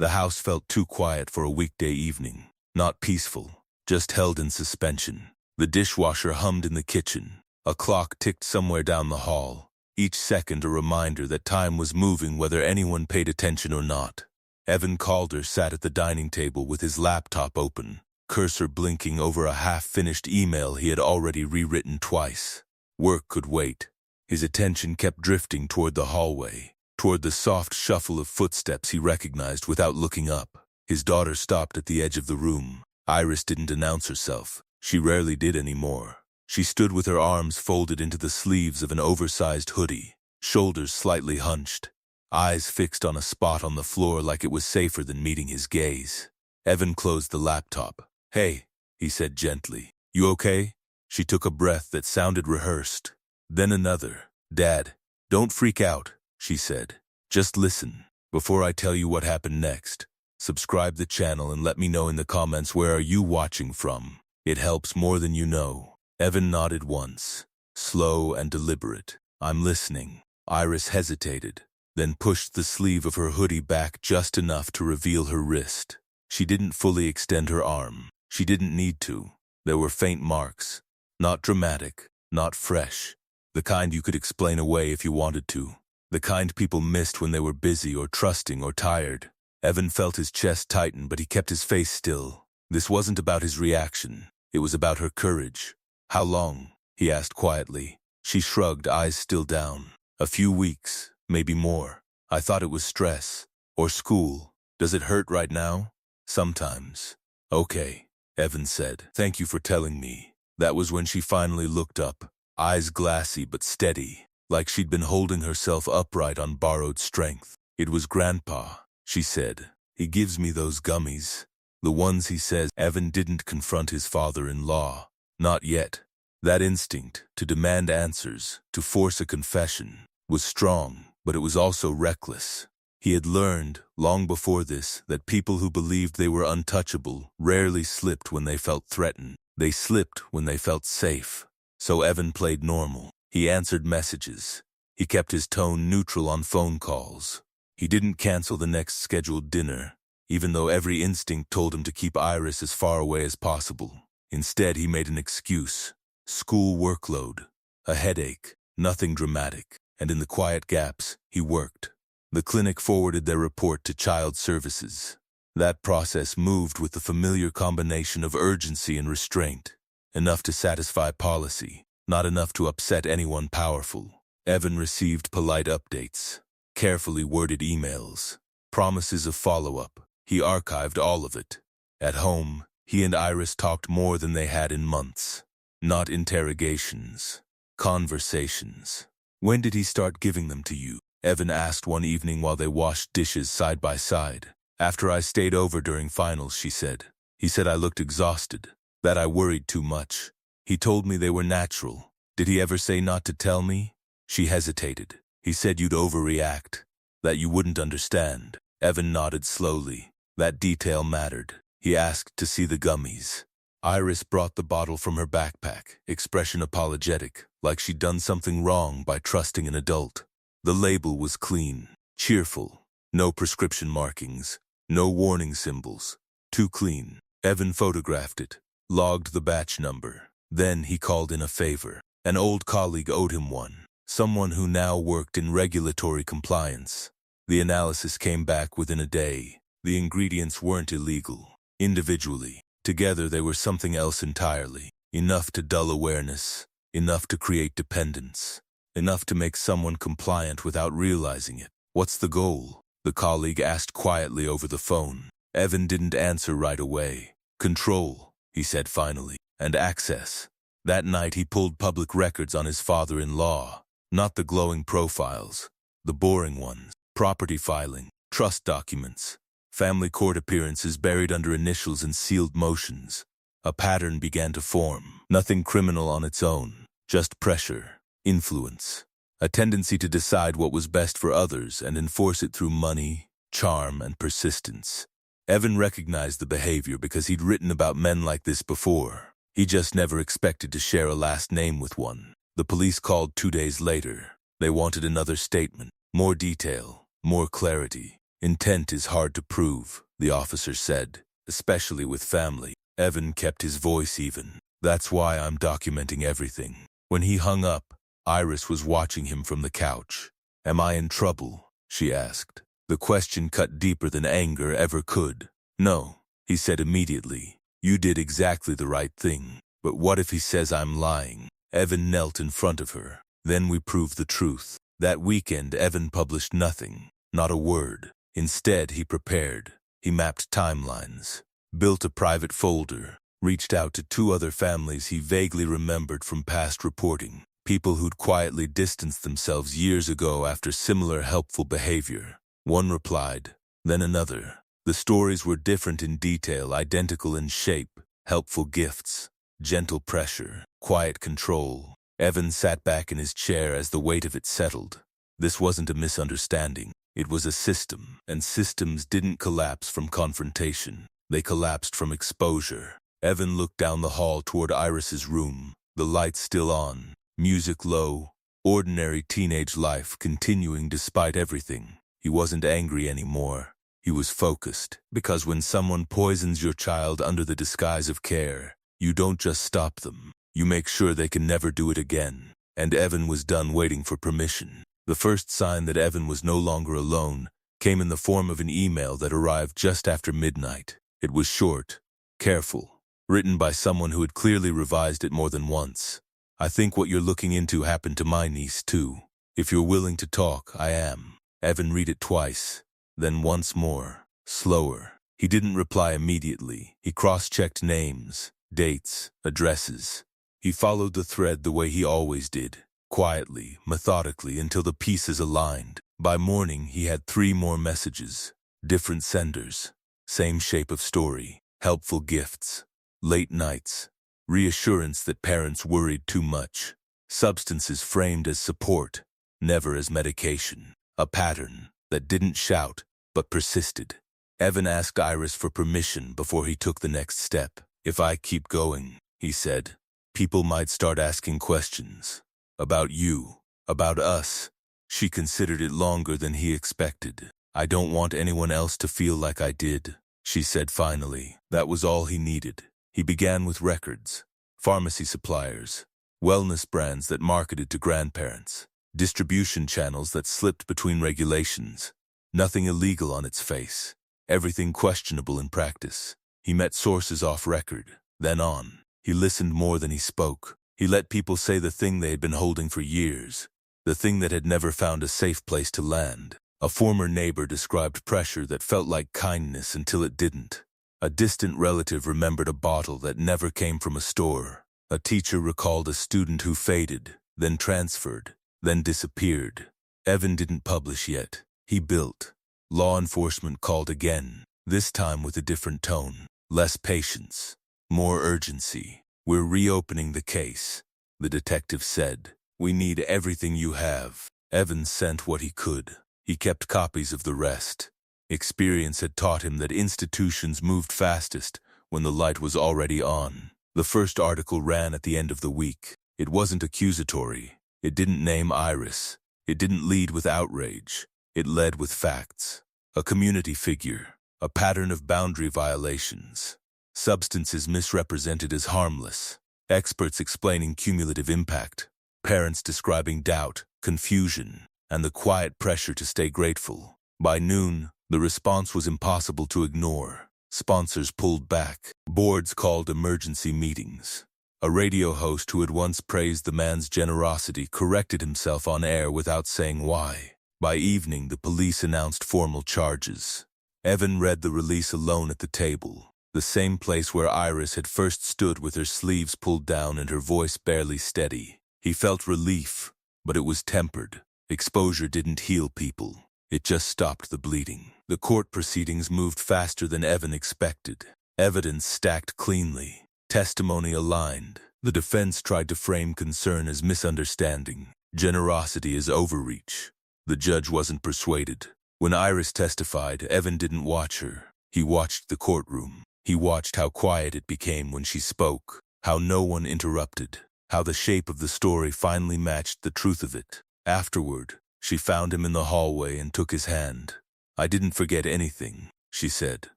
The house felt too quiet for a weekday evening. Not peaceful, just held in suspension. The dishwasher hummed in the kitchen. A clock ticked somewhere down the hall, each second a reminder that time was moving whether anyone paid attention or not. Evan Calder sat at the dining table with his laptop open, cursor blinking over a half-finished email he had already rewritten twice. Work could wait. His attention kept drifting toward the hallway, toward the soft shuffle of footsteps he recognized without looking up. His daughter stopped at the edge of the room. Iris didn't announce herself. She rarely did anymore. She stood with her arms folded into the sleeves of an oversized hoodie, shoulders slightly hunched, eyes fixed on a spot on the floor like it was safer than meeting his gaze. Evan closed the laptop. "Hey," he said gently. "You okay?" She took a breath that sounded rehearsed. Then another. "Dad, don't freak out," she said. "Just listen. Before I tell you what happened next, subscribe the channel and let me know in the comments where are you watching from. It helps more than you know." Evan nodded once, slow and deliberate. "I'm listening." Iris hesitated, then pushed the sleeve of her hoodie back just enough to reveal her wrist. She didn't fully extend her arm. She didn't need to. There were faint marks. Not dramatic, not fresh. The kind you could explain away if you wanted to. The kind people missed when they were busy or trusting or tired. Evan felt his chest tighten, but he kept his face still. This wasn't about his reaction. It was about her courage. "How long?" he asked quietly. She shrugged, eyes still down. "A few weeks, maybe more. I thought it was stress. Or school. Does it hurt right now?" "Sometimes." "Okay," Evan said. "Thank you for telling me." That was when she finally looked up, eyes glassy but steady, like she'd been holding herself upright on borrowed strength. "It was Grandpa," she said. "He gives me those gummies. The ones he says." Evan didn't confront his father-in-law. Not yet. That instinct, to demand answers, to force a confession, was strong, but it was also reckless. He had learned, long before this, that people who believed they were untouchable rarely slipped when they felt threatened. They slipped when they felt safe. So Evan played normal. He answered messages. He kept his tone neutral on phone calls. He didn't cancel the next scheduled dinner, even though every instinct told him to keep Iris as far away as possible. Instead, he made an excuse. School workload, a headache, nothing dramatic, and in the quiet gaps, he worked. The clinic forwarded their report to Child Services. That process moved with the familiar combination of urgency and restraint, enough to satisfy policy, not enough to upset anyone powerful. Evan received polite updates, carefully worded emails, promises of follow-up. He archived all of it. At home, he and Iris talked more than they had in months. Not interrogations, conversations. "When did he start giving them to you?" Evan asked one evening while they washed dishes side by side. "After I stayed over during finals," she said. "He said I looked exhausted, that I worried too much. He told me they were natural. Did he ever say not to tell me?" She hesitated. "He said you'd overreact, that you wouldn't understand." Evan nodded slowly. That detail mattered. He asked to see the gummies. Iris brought the bottle from her backpack, expression apologetic, like she'd done something wrong by trusting an adult. The label was clean, cheerful, no prescription markings, no warning symbols. Too clean. Evan photographed it, logged the batch number. Then he called in a favor. An old colleague owed him one, someone who now worked in regulatory compliance. The analysis came back within a day. The ingredients weren't illegal. Individually, together they were something else entirely. Enough to dull awareness, enough to create dependence, enough to make someone compliant without realizing it. "What's the goal?" the colleague asked quietly over the phone. Evan didn't answer right away. "Control," he said finally, "and access." That night he pulled public records on his father-in-law. Not the glowing profiles, the boring ones. Property filing, trust documents, family court appearances buried under initials and sealed motions. A pattern began to form. Nothing criminal on its own, just pressure, influence, a tendency to decide what was best for others and enforce it through money, charm, and persistence. Evan recognized the behavior because he'd written about men like this before. He just never expected to share a last name with one. The police called 2 days later. They wanted another statement, more detail, more clarity. Intent is hard to prove, the officer said, especially with family. Evan kept his voice even. That's why I'm documenting everything. When he hung up, Iris was watching him from the couch. Am I in trouble? She asked. The question cut deeper than anger ever could. No, he said immediately. You did exactly the right thing. But what if he says I'm lying? Evan knelt in front of her. Then we proved the truth. That weekend, Evan published nothing, not a word. Instead, he prepared. He mapped timelines, built a private folder, reached out to 2 other families he vaguely remembered from past reporting, people who'd quietly distanced themselves years ago after similar helpful behavior. One replied, then another. The stories were different in detail, identical in shape, helpful gifts, gentle pressure, quiet control. Evan sat back in his chair as the weight of it settled. This wasn't a misunderstanding. It was a system, and systems didn't collapse from confrontation. They collapsed from exposure. Evan looked down the hall toward Iris's room, the lights still on, music low, ordinary teenage life continuing despite everything. He wasn't angry anymore. He was focused, because when someone poisons your child under the disguise of care, you don't just stop them. You make sure they can never do it again. And Evan was done waiting for permission. The first sign that Evan was no longer alone came in the form of an email that arrived just after midnight. It was short, careful, written by someone who had clearly revised it more than once. I think what you're looking into happened to my niece too. If you're willing to talk, I am. Evan read it twice, then once more, slower. He didn't reply immediately. He cross-checked names, dates, addresses. He followed the thread the way he always did, quietly, methodically, until the pieces aligned. By morning, he had 3 more messages, different senders, same shape of story, helpful gifts, late nights, reassurance that parents worried too much, substances framed as support, never as medication, a pattern that didn't shout but persisted. Evan asked Iris for permission before he took the next step. If I keep going, he said, people might start asking questions. About you, about us. She considered it longer than he expected. I don't want anyone else to feel like I did, she said finally. That was all he needed. He began with records, pharmacy suppliers, wellness brands that marketed to grandparents, distribution channels that slipped between regulations. Nothing illegal on its face, everything questionable in practice. He met sources off record, then on. He listened more than he spoke. He let people say the thing they had been holding for years, the thing that had never found a safe place to land. A former neighbor described pressure that felt like kindness until it didn't. A distant relative remembered a bottle that never came from a store. A teacher recalled a student who faded, then transferred, then disappeared. Evan didn't publish yet. He built. Law enforcement called again, this time with a different tone. Less patience, more urgency. We're reopening the case, the detective said. We need everything you have. Evan sent what he could. He kept copies of the rest. Experience had taught him that institutions moved fastest when the light was already on. The first article ran at the end of the week. It wasn't accusatory. It didn't name Iris. It didn't lead with outrage. It led with facts. A community figure. A pattern of boundary violations. Substances misrepresented as harmless. Experts explaining cumulative impact. Parents describing doubt, confusion, and the quiet pressure to stay grateful. By noon, the response was impossible to ignore. Sponsors pulled back. Boards called emergency meetings. A radio host who had once praised the man's generosity corrected himself on air without saying why. By evening, the police announced formal charges. Evan read the release alone at the table, the same place where Iris had first stood with her sleeves pulled down and her voice barely steady. He felt relief, but it was tempered. Exposure didn't heal people. It just stopped the bleeding. The court proceedings moved faster than Evan expected. Evidence stacked cleanly. Testimony aligned. The defense tried to frame concern as misunderstanding, generosity as overreach. The judge wasn't persuaded. When Iris testified, Evan didn't watch her. He watched the courtroom. He watched how quiet it became when she spoke, how no one interrupted, how the shape of the story finally matched the truth of it. Afterward, she found him in the hallway and took his hand. I didn't forget anything, she said.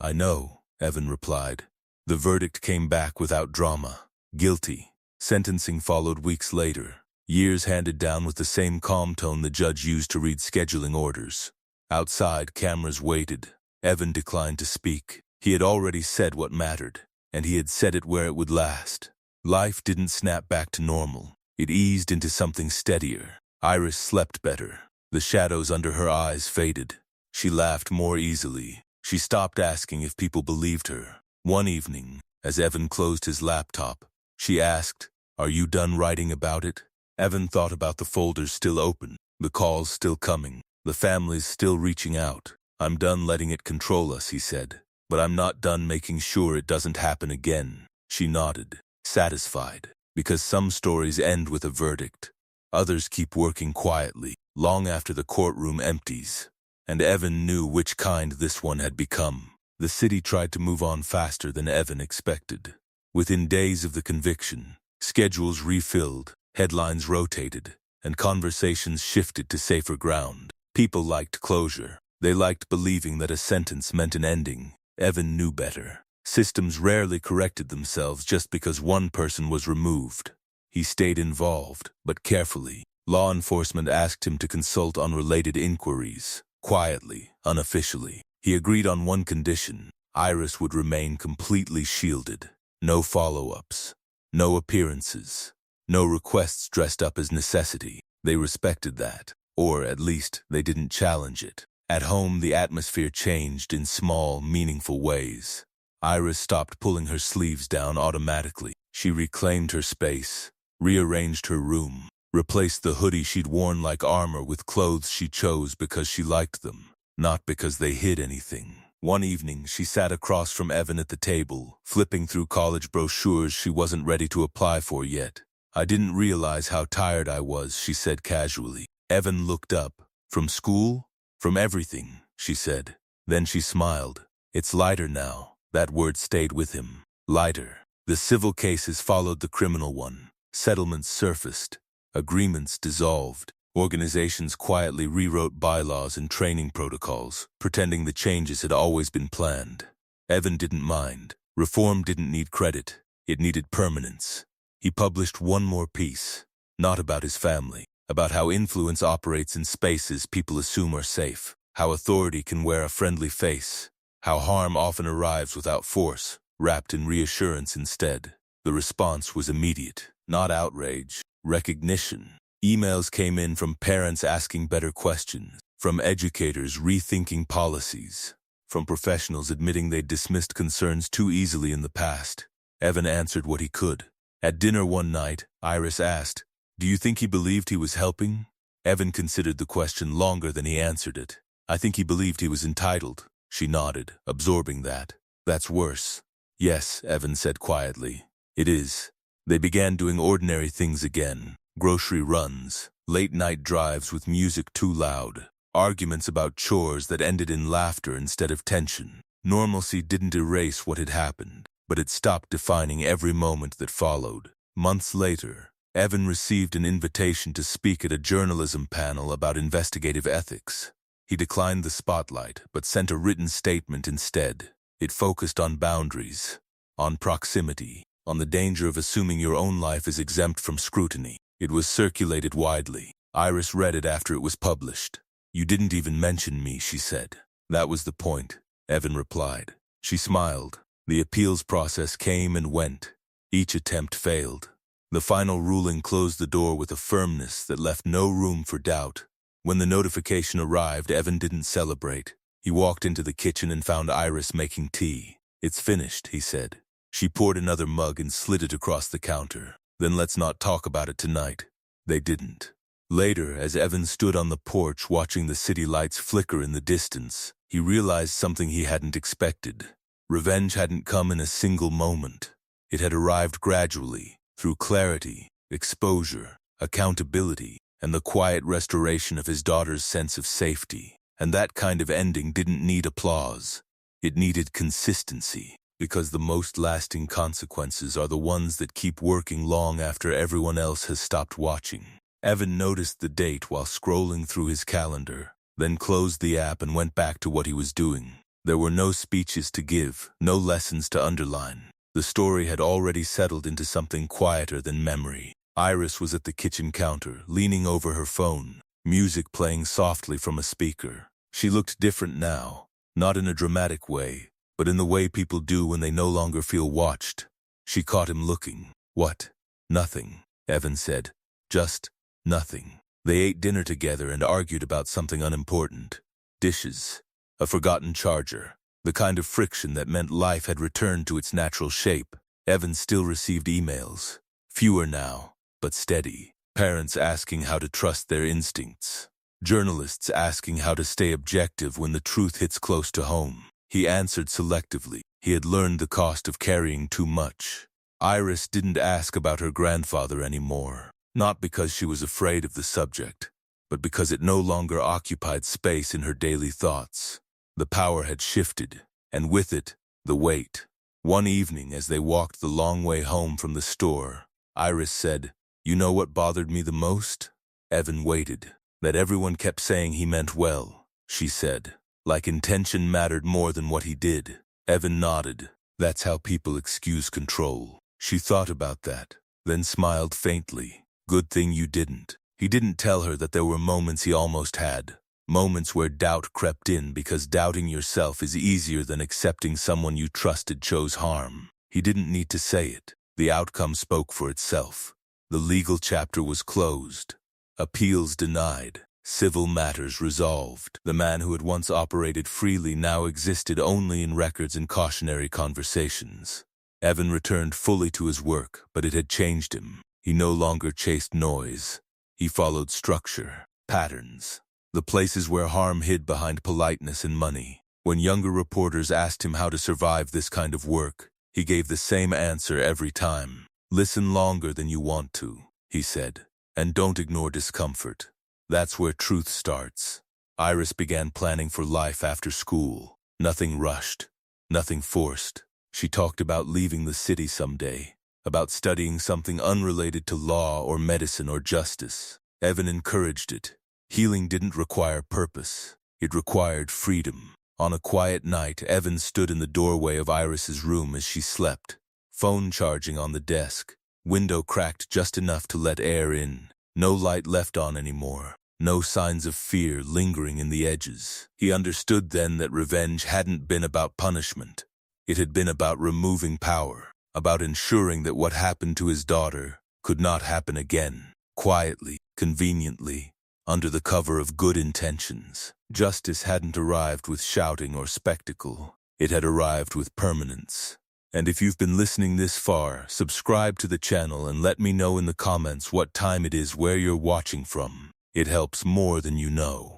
I know, Evan replied. The verdict came back without drama. Guilty. Sentencing followed weeks later. Years handed down with the same calm tone the judge used to read scheduling orders. Outside, cameras waited. Evan declined to speak. He had already said what mattered, and he had said it where it would last. Life didn't snap back to normal. It eased into something steadier. Iris slept better. The shadows under her eyes faded. She laughed more easily. She stopped asking if people believed her. One evening, as Evan closed his laptop, she asked, "Are you done writing about it?" Evan thought about the folders still open, the calls still coming, the families still reaching out. "I'm done letting it control us," he said. "But I'm not done making sure it doesn't happen again." She nodded, satisfied, because some stories end with a verdict. Others keep working quietly, long after the courtroom empties. And Evan knew which kind this one had become. The city tried to move on faster than Evan expected. Within days of the conviction, schedules refilled, headlines rotated, and conversations shifted to safer ground. People liked closure. They liked believing that a sentence meant an ending. Evan knew better. Systems rarely corrected themselves just because one person was removed. He stayed involved, but carefully. Law enforcement asked him to consult on related inquiries. Quietly, unofficially. He agreed on one condition: Iris would remain completely shielded. No follow-ups. No appearances. No requests dressed up as necessity. They respected that. Or, at least, they didn't challenge it. At home, the atmosphere changed in small, meaningful ways. Iris stopped pulling her sleeves down automatically. She reclaimed her space, rearranged her room, replaced the hoodie she'd worn like armor with clothes she chose because she liked them, not because they hid anything. One evening, she sat across from Evan at the table, flipping through college brochures she wasn't ready to apply for yet. "I didn't realize how tired I was," she said casually. Evan looked up. "From school?" "From everything," she said. Then she smiled. "It's lighter now." That word stayed with him. Lighter. The civil cases followed the criminal one. Settlements surfaced. Agreements dissolved. Organizations quietly rewrote bylaws and training protocols, pretending the changes had always been planned. Evan didn't mind. Reform didn't need credit. It needed permanence. He published one more piece. Not about his family. About how influence operates in spaces people assume are safe. How authority can wear a friendly face. How harm often arrives without force, wrapped in reassurance instead. The response was immediate. Not outrage. Recognition. Emails came in from parents asking better questions. From educators rethinking policies. From professionals admitting they'd dismissed concerns too easily in the past. Evan answered what he could. At dinner one night, Iris asked, "Do you think he believed he was helping?" Evan considered the question longer than he answered it. "I think he believed he was entitled." She nodded, absorbing that. "That's worse." "Yes," Evan said quietly. "It is." They began doing ordinary things again. Grocery runs, late-night drives with music too loud, arguments about chores that ended in laughter instead of tension. Normalcy didn't erase what had happened, but it stopped defining every moment that followed. Months later, Evan received an invitation to speak at a journalism panel about investigative ethics. He declined the spotlight, but sent a written statement instead. It focused on boundaries, on proximity, on the danger of assuming your own life is exempt from scrutiny. It was circulated widely. Iris read it after it was published. "You didn't even mention me," she said. "That was the point," Evan replied. She smiled. The appeals process came and went. Each attempt failed. The final ruling closed the door with a firmness that left no room for doubt. When the notification arrived, Evan didn't celebrate. He walked into the kitchen and found Iris making tea. "It's finished," he said. She poured another mug and slid it across the counter. "Then let's not talk about it tonight." They didn't. Later, as Evan stood on the porch watching the city lights flicker in the distance, he realized something he hadn't expected. Revenge hadn't come in a single moment. It had arrived gradually, through clarity, exposure, accountability, and the quiet restoration of his daughter's sense of safety. And that kind of ending didn't need applause. It needed consistency, because the most lasting consequences are the ones that keep working long after everyone else has stopped watching. Evan noticed the date while scrolling through his calendar. then closed the app and went back to what he was doing. There were no speeches to give, no lessons to underline. The story had already settled into something quieter than memory. Iris was at the kitchen counter, leaning over her phone, music playing softly from a speaker. She looked different now, not in a dramatic way, but in the way people do when they no longer feel watched. She caught him looking. "What?" "Nothing," Evan said. "Just nothing." They ate dinner together and argued about something unimportant. Dishes. A forgotten charger. The kind of friction that meant life had returned to its natural shape. Evan still received emails. Fewer now, but steady. Parents asking how to trust their instincts. Journalists asking how to stay objective when the truth hits close to home. He answered selectively. He had learned the cost of carrying too much. Iris didn't ask about her grandfather anymore. Not because she was afraid of the subject, but because it no longer occupied space in her daily thoughts. The power had shifted, and with it, the weight. One evening, as they walked the long way home from the store, Iris said, "You know what bothered me the most?" Evan waited. "That everyone kept saying he meant well," she said. Like intention mattered more than what he did. Evan nodded. "That's how people excuse control." She thought about that, then smiled faintly. "Good thing you didn't." He didn't tell her that there were moments he almost had. Moments where doubt crept in because doubting yourself is easier than accepting someone you trusted chose harm. He didn't need to say it. The outcome spoke for itself. The legal chapter was closed. Appeals denied. Civil matters resolved. The man who had once operated freely now existed only in records and cautionary conversations. Evan returned fully to his work, but it had changed him. He no longer chased noise. He followed structure, patterns. The places where harm hid behind politeness and money. When younger reporters asked him how to survive this kind of work, he gave the same answer every time. "Listen longer than you want to," he said, "and don't ignore discomfort. That's where truth starts." Iris began planning for life after school. Nothing rushed, nothing forced. She talked about leaving the city someday, about studying something unrelated to law or medicine or justice. Evan encouraged it. Healing didn't require purpose. It required freedom. On a quiet night, Evan stood in the doorway of Iris's room as she slept. Phone charging on the desk. Window cracked just enough to let air in. No light left on anymore. No signs of fear lingering in the edges. He understood then that revenge hadn't been about punishment. It had been about removing power, about ensuring that what happened to his daughter could not happen again. Quietly, conveniently, under the cover of good intentions. Justice hadn't arrived with shouting or spectacle. It had arrived with permanence. And if you've been listening this far, subscribe to the channel and let me know in the comments what time it is where you're watching from. It helps more than you know.